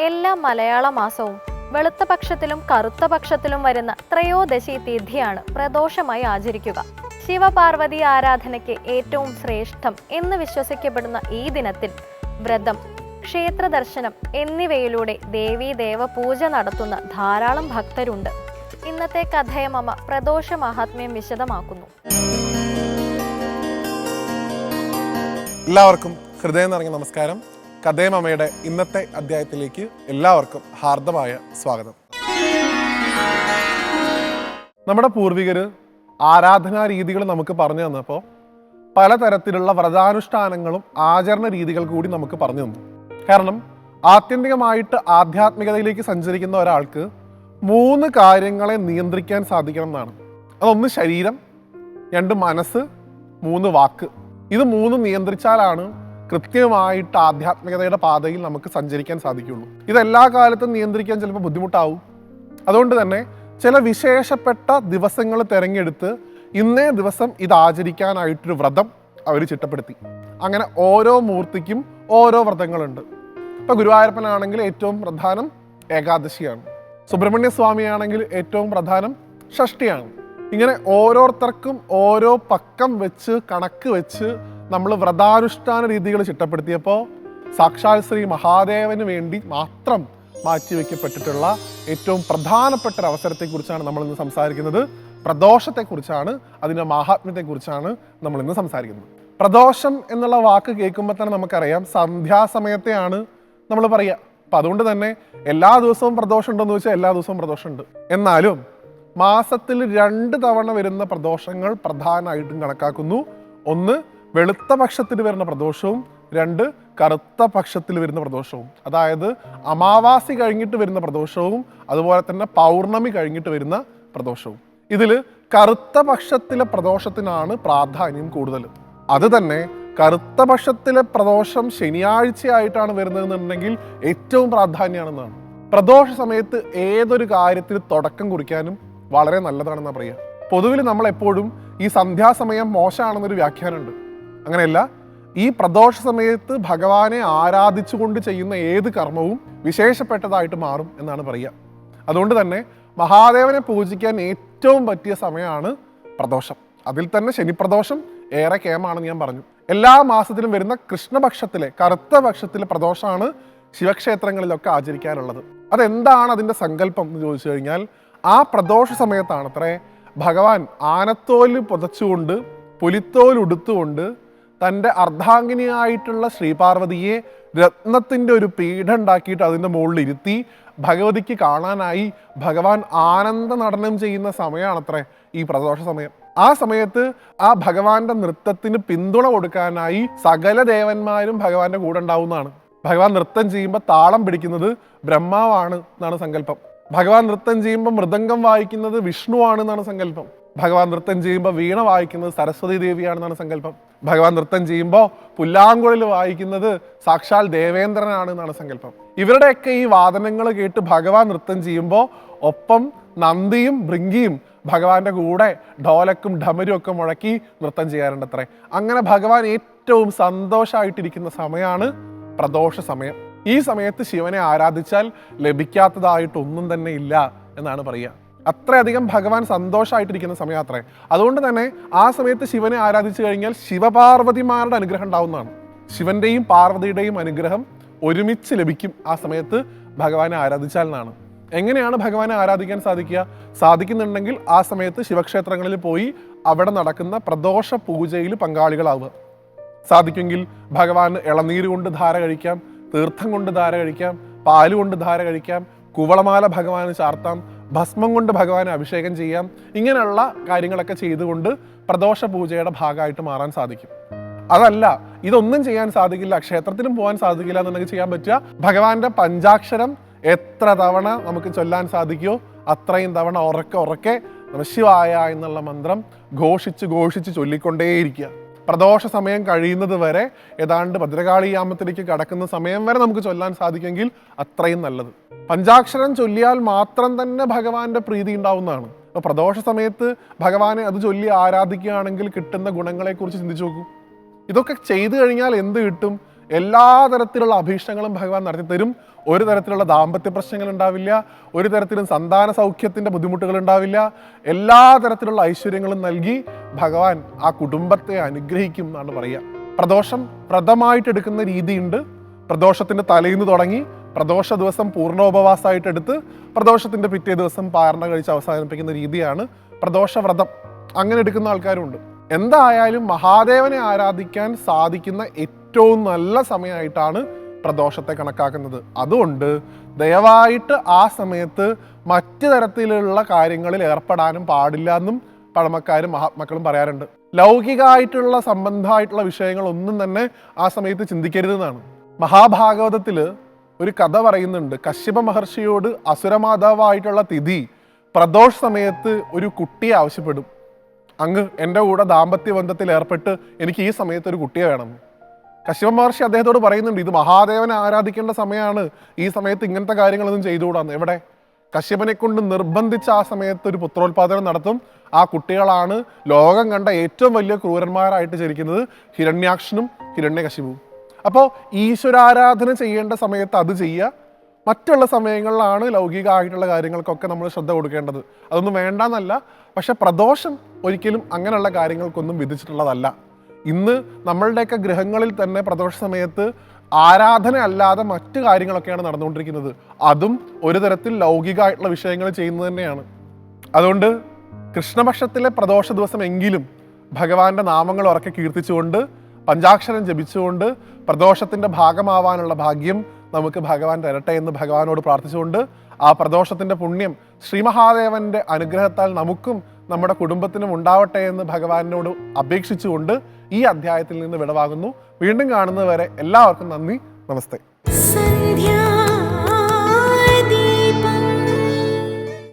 എല്ലാ മലയാള മാസവും വെളുത്ത പക്ഷത്തിലും കറുത്ത പക്ഷത്തിലും വരുന്ന ത്രയോദശി തിഥിയാണ് പ്രദോഷമായി ആചരിക്കുക. ശിവപാർവതി ആരാധനയ്ക്ക് ഏറ്റവും ശ്രേഷ്ഠം എന്ന് വിശ്വസിക്കപ്പെടുന്ന ഈ ദിനത്തിൽ വ്രതം, ക്ഷേത്ര ദർശനം എന്നിവയിലൂടെ ദേവീദേവ പൂജ നടത്തുന്ന ധാരാളം ഭക്തരുണ്ട്. ഇന്നത്തെ കഥയമമ്മ പ്രദോഷ മഹാത്മ്യം വിശദമാക്കുന്നു. എല്ലാവർക്കും ഹൃദയം നിറഞ്ഞ നമസ്കാരം. കഥയമമ്മയുടെ ഇന്നത്തെ അധ്യായത്തിലേക്ക് എല്ലാവർക്കും ഹാർദമായ സ്വാഗതം. നമ്മുടെ പൂർവികർ ആരാധനാ രീതികൾ നമുക്ക് പറഞ്ഞു തന്നപ്പോൾ പലതരത്തിലുള്ള വ്രതാനുഷ്ഠാനങ്ങളും ആചരണ രീതികൾ കൂടി നമുക്ക് പറഞ്ഞു തന്നു. കാരണം ആത്യന്തികമായിട്ട് ആധ്യാത്മികതയിലേക്ക് സഞ്ചരിക്കുന്ന ഒരാൾക്ക് 3 കാര്യങ്ങളെ നിയന്ത്രിക്കാൻ സാധിക്കണം എന്നാണ്. അതൊന്ന് ശരീരം, 2 മനസ്സ്, 3 വാക്ക്. ഇത് 3 നിയന്ത്രിച്ചാലാണ് കൃത്യമായിട്ട് ആധ്യാത്മികതയുടെ പാതയിൽ നമുക്ക് സഞ്ചരിക്കാൻ സാധിക്കുള്ളൂ. ഇതെല്ലാ കാലത്തും നിയന്ത്രിക്കാൻ ചിലപ്പോൾ ബുദ്ധിമുട്ടാവും. അതുകൊണ്ട് തന്നെ ചില വിശേഷപ്പെട്ട ദിവസങ്ങൾ തിരഞ്ഞെടുത്ത് ഇന്നേ ദിവസം ഇത് ആചരിക്കാനായിട്ടൊരു വ്രതം അവർ ചിട്ടപ്പെടുത്തി. അങ്ങനെ ഓരോ മൂർത്തിക്കും ഓരോ വ്രതങ്ങളുണ്ട്. ഇപ്പം ഗുരുവായൂരപ്പനാണെങ്കിൽ ഏറ്റവും പ്രധാനം ഏകാദശിയാണ്, സുബ്രഹ്മണ്യ സ്വാമിയാണെങ്കിൽ ഏറ്റവും പ്രധാനം ഷഷ്ടിയാണ്. ഇങ്ങനെ ഓരോരുത്തർക്കും ഓരോ പക്കം വെച്ച് കണക്ക് വെച്ച് നമ്മൾ വ്രതാനുഷ്ഠാന രീതികൾ ചിട്ടപ്പെടുത്തിയപ്പോൾ സാക്ഷാൽ ശ്രീ മഹാദേവന് വേണ്ടി മാത്രം മാറ്റിവെക്കപ്പെട്ടിട്ടുള്ള ഏറ്റവും പ്രധാനപ്പെട്ട ഒരു അവസരത്തെക്കുറിച്ചാണ് നമ്മൾ ഇന്ന് സംസാരിക്കുന്നത്. പ്രദോഷത്തെക്കുറിച്ചാണ്, അതിൻ്റെ മാഹാത്മ്യത്തെക്കുറിച്ചാണ് നമ്മൾ ഇന്ന് സംസാരിക്കുന്നത്. പ്രദോഷം എന്നുള്ള വാക്ക് കേൾക്കുമ്പോൾ തന്നെ നമുക്കറിയാം സന്ധ്യാസമയത്തെയാണ് നമ്മൾ പറയുക. അപ്പം അതുകൊണ്ട് തന്നെ എല്ലാ ദിവസവും പ്രദോഷം ഉണ്ടെന്ന് വെച്ചാൽ എല്ലാ ദിവസവും പ്രദോഷമുണ്ട്. എന്നാലും മാസത്തിൽ 2 തവണ വരുന്ന പ്രദോഷങ്ങൾ പ്രധാനമായിട്ടും കണക്കാക്കുന്നു. ഒന്ന് വെളുത്ത പക്ഷത്തിൽ വരുന്ന പ്രദോഷവും 2 കറുത്ത പക്ഷത്തിൽ വരുന്ന പ്രദോഷവും. അതായത് അമാവാസി കഴിഞ്ഞിട്ട് വരുന്ന പ്രദോഷവും അതുപോലെ തന്നെ പൗർണമി കഴിഞ്ഞിട്ട് വരുന്ന പ്രദോഷവും. ഇതിൽ കറുത്ത പക്ഷത്തിലെ പ്രദോഷത്തിനാണ് പ്രാധാന്യം കൂടുതൽ. അത് തന്നെ കറുത്ത പക്ഷത്തിലെ പ്രദോഷം ശനിയാഴ്ചയായിട്ടാണ് വരുന്നതെന്നുണ്ടെങ്കിൽ ഏറ്റവും പ്രാധാന്യമാണെന്നാണ്. പ്രദോഷ സമയത്ത് ഏതൊരു കാര്യത്തിൽ തുടക്കം കുറിക്കാനും വളരെ നല്ലതാണെന്നാണ് പറയുക. പൊതുവിൽ നമ്മളെപ്പോഴും ഈ സന്ധ്യാസമയം മോശമാണെന്നൊരു വ്യാഖ്യാനമുണ്ട്. അങ്ങനെയല്ല, ഈ പ്രദോഷ സമയത്ത് ഭഗവാനെ ആരാധിച്ചുകൊണ്ട് ചെയ്യുന്ന ഏത് കർമ്മവും വിശേഷപ്പെട്ടതായിട്ട് മാറും എന്നാണ് പറയുക. അതുകൊണ്ട് തന്നെ മഹാദേവനെ പൂജിക്കാൻ ഏറ്റവും പറ്റിയ സമയമാണ് പ്രദോഷം. അതിൽ തന്നെ ശനിപ്രദോഷം ഏറെ കേമാണെന്ന് ഞാൻ പറഞ്ഞു. എല്ലാ മാസത്തിലും വരുന്ന കൃഷ്ണപക്ഷത്തിലെ കറുത്ത പക്ഷത്തിലെ പ്രദോഷമാണ് ശിവക്ഷേത്രങ്ങളിലൊക്കെ ആചരിക്കാറുള്ളത്. അതെന്താണ് അതിൻ്റെ സങ്കല്പം എന്ന് ചോദിച്ചു കഴിഞ്ഞാൽ, ആ പ്രദോഷ സമയത്താണത്രേ ഭഗവാൻ ആനത്തോല് പുതച്ചുകൊണ്ട് പുലിത്തോൽ ഉടുത്തുകൊണ്ട് തൻ്റെ അർദ്ധാംഗിനിയായിട്ടുള്ള ശ്രീപാർവതിയെ രത്നത്തിൻ്റെ ഒരു പീഠം ഉണ്ടാക്കിയിട്ട് അതിൻ്റെ മുകളിൽ ഇരുത്തി ഭഗവതിക്ക് കാണാനായി ഭഗവാൻ ആനന്ദ നടനം ചെയ്യുന്ന സമയമാണത്രേ ഈ പ്രദോഷ സമയം. ആ സമയത്ത് ആ ഭഗവാന്റെ നൃത്തത്തിന് പിന്തുണ കൊടുക്കാനായി സകല ദേവന്മാരും ഭഗവാന്റെ കൂടെ ഉണ്ടാവുന്നതാണ്. ഭഗവാൻ നൃത്തം ചെയ്യുമ്പോൾ താളം പിടിക്കുന്നത് ബ്രഹ്മാവാണ് എന്നാണ് സങ്കല്പം. ഭഗവാൻ നൃത്തം ചെയ്യുമ്പോൾ മൃദംഗം വായിക്കുന്നത് വിഷ്ണു ആണെന്നാണ് സങ്കല്പം. ഭഗവാൻ നൃത്തം ചെയ്യുമ്പോൾ വീണ വായിക്കുന്നത് സരസ്വതി ദേവിയാണെന്നാണ് സങ്കല്പം. ഭഗവാൻ നൃത്തം ചെയ്യുമ്പോൾ പുല്ലാങ്കുഴൽ വായിക്കുന്നത് സാക്ഷാൽ ദേവേന്ദ്രനാണ് എന്നാണ് സങ്കല്പം. ഇവരുടെയൊക്കെ ഈ വാദനങ്ങൾ കേട്ട് ഭഗവാൻ നൃത്തം ചെയ്യുമ്പോൾ ഒപ്പം നന്ദിയും ഭൃങ്കിയും ഭഗവാന്റെ കൂടെ ഢോലക്കും ഢമരും ഒക്കെ മുഴക്കി നൃത്തം ചെയ്യാറുണ്ടത്രേ. അങ്ങനെ ഭഗവാൻ ഏറ്റവും സന്തോഷമായിട്ടിരിക്കുന്ന സമയമാണ് പ്രദോഷ സമയം. ഈ സമയത്ത് ശിവനെ ആരാധിച്ചാൽ ലഭിക്കാത്തതായിട്ടൊന്നും തന്നെ ഇല്ല എന്നാണ് പറയുക. അത്രയധികം ഭഗവാൻ സന്തോഷമായിട്ടിരിക്കുന്ന സമയാത്രേ. അതുകൊണ്ട് തന്നെ ആ സമയത്ത് ശിവനെ ആരാധിച്ചു കഴിഞ്ഞാൽ ശിവപാർവതിമാരുടെ അനുഗ്രഹം ഉണ്ടാവുന്നതാണ്. ശിവന്റെയും പാർവതിയുടെയും അനുഗ്രഹം ഒരുമിച്ച് ലഭിക്കും ആ സമയത്ത് ഭഗവാനെ ആരാധിച്ചാൽ എന്നാണ്. എങ്ങനെയാണ് ഭഗവാനെ ആരാധിക്കാൻ സാധിക്കുന്നുണ്ടെങ്കിൽ ആ സമയത്ത് ശിവക്ഷേത്രങ്ങളിൽ പോയി അവിടെ നടക്കുന്ന പ്രദോഷ പൂജയിൽ പങ്കാളികളാവുക. സാധിക്കുമെങ്കിൽ ഭഗവാന് ഇളനീര് കൊണ്ട് ധാര കഴിക്കാം, തീർത്ഥം കൊണ്ട് ധാര കഴിക്കാം, പാല് കൊണ്ട് ധാര കഴിക്കാം, കുവളമാല ഭഗവാന് ചാർത്താം, ഭസ്മം കൊണ്ട് ഭഗവാനെ അഭിഷേകം ചെയ്യാം. ഇങ്ങനെയുള്ള കാര്യങ്ങളൊക്കെ ചെയ്തുകൊണ്ട് പ്രദോഷ പൂജയുടെ ഭാഗമായിട്ട് മാറാൻ സാധിക്കും. അതല്ല, ഇതൊന്നും ചെയ്യാൻ സാധിക്കില്ല, ക്ഷേത്രത്തിലും പോകാൻ സാധിക്കില്ല എന്നുണ്ടെങ്കിൽ ചെയ്യാൻ പറ്റുക ഭഗവാന്റെ പഞ്ചാക്ഷരം എത്ര തവണ നമുക്ക് ചൊല്ലാൻ സാധിക്കുമോ അത്രയും തവണ ഉറക്കെ നമഃശിവായ എന്നുള്ള മന്ത്രം ഘോഷിച്ച് ചൊല്ലിക്കൊണ്ടേയിരിക്കുക. പ്രദോഷ സമയം കഴിയുന്നത് വരെ, ഏതാണ്ട് ഭദ്രകാളിയാമത്തിലേക്ക് കടക്കുന്ന സമയം വരെ നമുക്ക് ചൊല്ലാൻ സാധിക്കുമെങ്കിൽ അത്രയും നല്ലത്. പഞ്ചാക്ഷരം ചൊല്ലിയാൽ മാത്രം തന്നെ ഭഗവാന്റെ പ്രീതി ഉണ്ടാവുന്നതാണ്. അപ്പോൾ പ്രദോഷ സമയത്ത് ഭഗവാനെ അത് ചൊല്ലി ആരാധിക്കുകയാണെങ്കിൽ കിട്ടുന്ന ഗുണങ്ങളെക്കുറിച്ച് ചിന്തിച്ചു നോക്കൂ. ഇതൊക്കെ ചെയ്തു കഴിഞ്ഞാൽ എന്ത് കിട്ടും? എല്ലാ തരത്തിലുള്ള അഭീഷ്ടങ്ങളും ഭഗവാൻ നടത്തിത്തരും. ഒരു തരത്തിലുള്ള ദാമ്പത്യ പ്രശ്നങ്ങൾ ഉണ്ടാവില്ല, ഒരു തരത്തിലും സന്താന സൗഖ്യത്തിൻ്റെ ബുദ്ധിമുട്ടുകൾ ഉണ്ടാവില്ല. എല്ലാ തരത്തിലുള്ള ഐശ്വര്യങ്ങളും നൽകി ഭഗവാൻ ആ കുടുംബത്തെ അനുഗ്രഹിക്കും എന്നാണ് പറയുക. പ്രദോഷം വ്രതമായിട്ട് എടുക്കുന്ന രീതിയുണ്ട്. പ്രദോഷത്തിൻ്റെ തലേന്ന് തുടങ്ങി പ്രദോഷ ദിവസം പൂർണ്ണോപവാസമായിട്ട് എടുത്ത് പ്രദോഷത്തിൻ്റെ പിറ്റേ ദിവസം പാരണ കഴിച്ച് അവസാനിപ്പിക്കുന്ന രീതിയാണ് പ്രദോഷ വ്രതം. അങ്ങനെ എടുക്കുന്ന ആൾക്കാരുണ്ട്. എന്തായാലും മഹാദേവനെ ആരാധിക്കാൻ സാധിക്കുന്ന ഏറ്റവും നല്ല സമയമായിട്ടാണ് പ്രദോഷത്തെ കണക്കാക്കുന്നത്. അതുകൊണ്ട് ദയവായിട്ട് ആ സമയത്ത് മറ്റു തരത്തിലുള്ള കാര്യങ്ങളിൽ ഏർപ്പെടാനും പാടില്ല എന്നും പഴമക്കാരും മഹാത്മാക്കളും പറയാറുണ്ട്. ലൗകികമായിട്ടുള്ള സംബന്ധമായിട്ടുള്ള വിഷയങ്ങളൊന്നും തന്നെ ആ സമയത്ത് ചിന്തിക്കരുതെന്നാണ്. മഹാഭാഗവതത്തിൽ ഒരു കഥ പറയുന്നുണ്ട്. കശ്യപ മഹർഷിയോട് അസുരമാതാവായിട്ടുള്ള തിഥി പ്രദോഷ സമയത്ത് ഒരു കുട്ടിയെ ആവശ്യപ്പെടും. അങ്ങ് എൻ്റെ കൂടെ ദാമ്പത്യ ബന്ധത്തിൽ ഏർപ്പെട്ട് എനിക്ക് ഈ സമയത്ത് ഒരു കുട്ടിയെ വേണം. കശ്യപ മഹർഷി അദ്ദേഹത്തോട് പറയുന്നുണ്ട്, ഇത് മഹാദേവനെ ആരാധിക്കേണ്ട സമയമാണ്, ഈ സമയത്ത് ഇങ്ങനത്തെ കാര്യങ്ങളൊന്നും ചെയ്തുകൂടാന്ന്. എവിടെ? കശ്യപനെ കൊണ്ട് നിർബന്ധിച്ച് ആ സമയത്ത് ഒരു പുത്രോത്പാദനം നടത്തും. ആ കുട്ടികളാണ് ലോകം കണ്ട ഏറ്റവും വലിയ ക്രൂരന്മാരായിട്ട് ജനിക്കുന്നത്, ഹിരണ്യാക്ഷനും ഹിരണ്യകശിപുവും. അപ്പോൾ ഈശ്വരാരാധന ചെയ്യേണ്ട സമയത്ത് അത് ചെയ്യുക. മറ്റുള്ള സമയങ്ങളിലാണ് ലൗകികമായിട്ടുള്ള കാര്യങ്ങൾക്കൊക്കെ നമ്മൾ ശ്രദ്ധ കൊടുക്കേണ്ടത്. അതൊന്നും വേണ്ടെന്നല്ല, പക്ഷെ പ്രദോഷം ഒരിക്കലും അങ്ങനെയുള്ള കാര്യങ്ങൾക്കൊന്നും വിധിച്ചിട്ടുള്ളതല്ല. ഇന്ന് നമ്മളുടെയൊക്കെ ഗൃഹങ്ങളിൽ തന്നെ പ്രദോഷ സമയത്ത് ആരാധന അല്ലാതെ മറ്റു കാര്യങ്ങളൊക്കെയാണ് നടന്നുകൊണ്ടിരിക്കുന്നത്. അതും ഒരു തരത്തിൽ ലൗകികമായിട്ടുള്ള വിഷയങ്ങൾ ചെയ്യുന്നത് തന്നെയാണ്. അതുകൊണ്ട് കൃഷ്ണപക്ഷത്തിലെ പ്രദോഷ ദിവസം എങ്കിലും ഭഗവാന്റെ നാമങ്ങൾ ഉറക്കെ കീർത്തിച്ചുകൊണ്ട് പഞ്ചാക്ഷരം ജപിച്ചുകൊണ്ട് പ്രദോഷത്തിൻ്റെ ഭാഗമാവാനുള്ള ഭാഗ്യം നമുക്ക് ഭഗവാൻ തരട്ടെ എന്ന് ഭഗവാനോട് പ്രാർത്ഥിച്ചുകൊണ്ട് ആ പ്രദോഷത്തിൻ്റെ പുണ്യം ശ്രീമഹാദേവൻ്റെ അനുഗ്രഹത്താൽ നമുക്കും നമ്മുടെ കുടുംബത്തിനും ഉണ്ടാവട്ടെ എന്ന് ഭഗവാനോട് അപേക്ഷിച്ചുകൊണ്ട് ഈ അധ്യായത്തിൽ നിന്ന് വിടവാങ്ങുന്നു. വീണ്ടും കാണുന്നതുവരെ എല്ലാവർക്കും നന്ദി, നമസ്തേ.